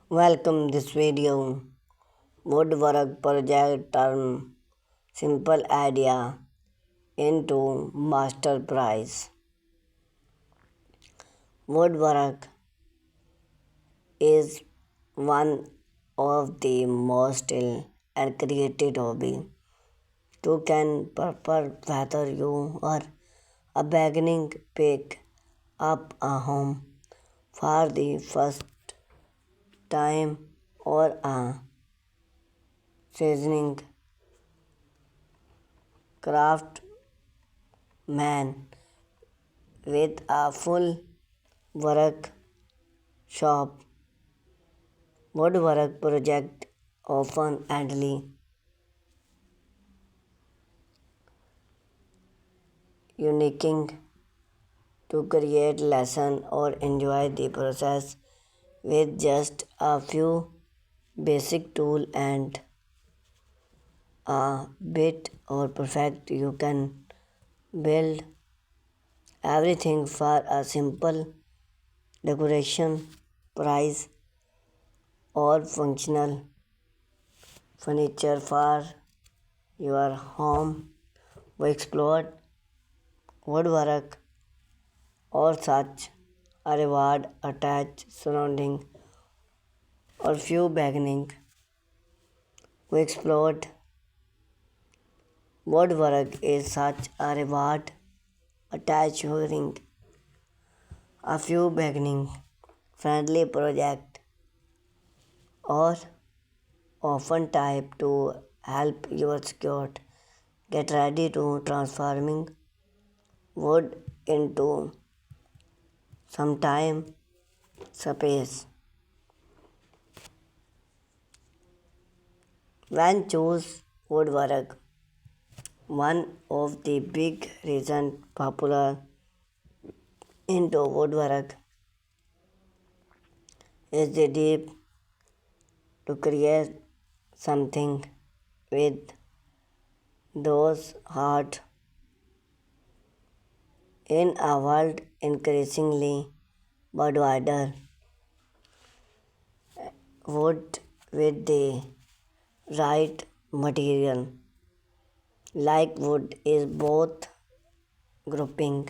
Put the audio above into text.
Welcome this video. Woodwork project turn simple idea into master prize. Woodwork is one of the most ill and creative hobby to can purpose whether you are a beginning pick up a home for the first time or a seasoning craftsman with a full workshop. Woodwork project often endly unique to create lesson or enjoy the process with just a few basic tool and a bit or perfect you can build everything for a simple decoration price or functional furniture for your home. We explored woodwork or such a reward attached surrounding or few beginning. We explored woodwork is such a reward attached during a few beginning friendly project or often type to help your skirt get ready to transforming wood into some time space. When choose woodwork, one of the big reason popular into woodwork is the deep to create something with those heart in a world increasingly but wider wood with the right material like wood is both grouping